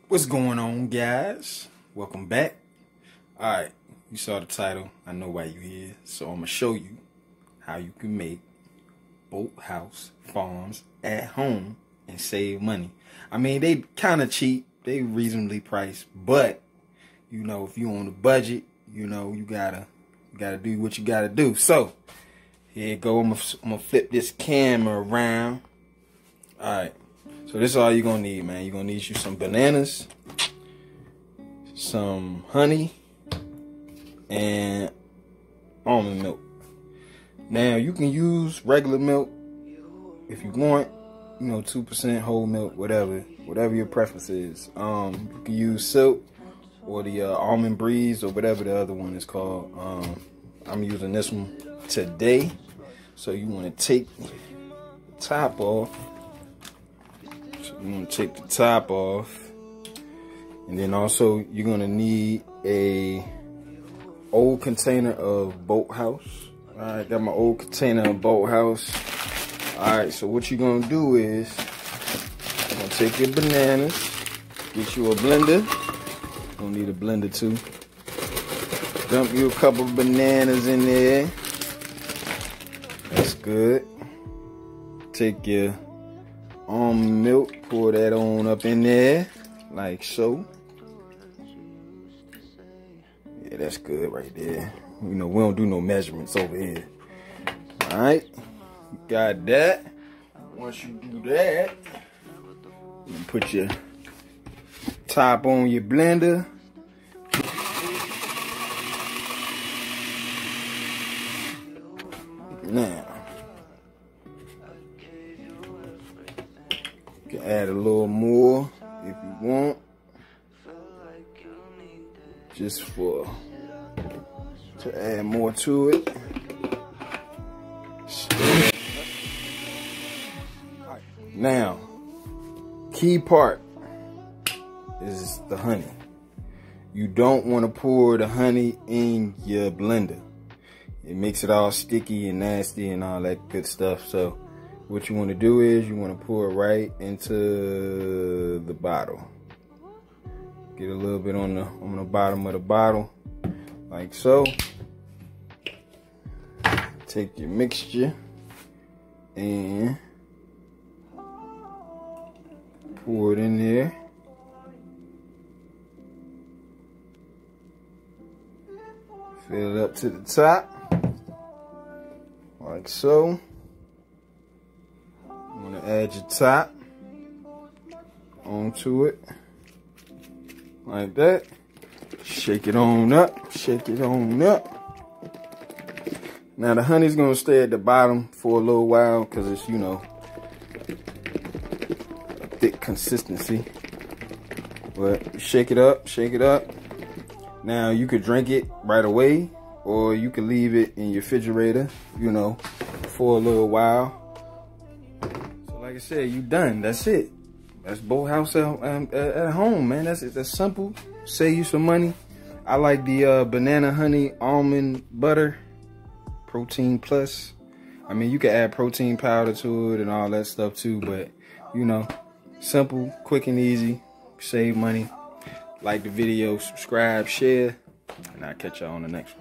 What's going on, guys? Welcome back. Alright, you saw the title. I know why you're here. So I'm going to show you how you can make Bolthouse farms at home and save money. I mean, they kind of cheap. They reasonably priced. But, you know, if you're on a budget, you know, you gotta do what you gotta do. So, here you go. I'm gonna flip this camera around. Alright. So this is all you're going to need, man. You're going to need you some bananas, some honey, and almond milk. Now, you can use regular milk if you want, you know, 2% whole milk, whatever your preference is. You can use Silk or the Almond Breeze or whatever the other one is called. I'm using this one today. So you want to take the top off. You want to take the top off, and then also you're going to need a old container of Bolthouse. Alright, got my old container of Bolthouse. Alright, so what you're going to do is you're going to take your bananas, get you a blender. You're going to need a blender too. Dump you a couple of bananas in there. That's good. Take your almond milk, pour that on up in there, like so. Yeah, that's good right there. You know, we don't do no measurements over here. Alright, you got that. Once you do that, you put your top on your blender. Now, you can add a little more if you want, just to add more to it. Now, key part is the honey. You don't want to pour the honey in your blender. It makes it all sticky and nasty and all that good stuff. So what you want to do is you want to pour it right into the bottle. Get a little bit on the bottom of the bottle, like so. Take your mixture and pour it in there. Fill it up to the top, like so. You want to add your top onto it, like that. Shake it on up, shake it on up. Now the honey's going to stay at the bottom for a little while because it's, you know, a thick consistency. But shake it up, shake it up. Now you could drink it right away, or you could leave it in your refrigerator, you know, for a little while. Like I said, you done. That's it. That's Bolthouse at home, man. That's simple. Save you some money. I like the banana honey almond butter, protein plus. I mean, you can add protein powder to it and all that stuff too, but you know, simple, quick and easy. Save money. Like the video, subscribe, share, and I'll catch y'all on the next one.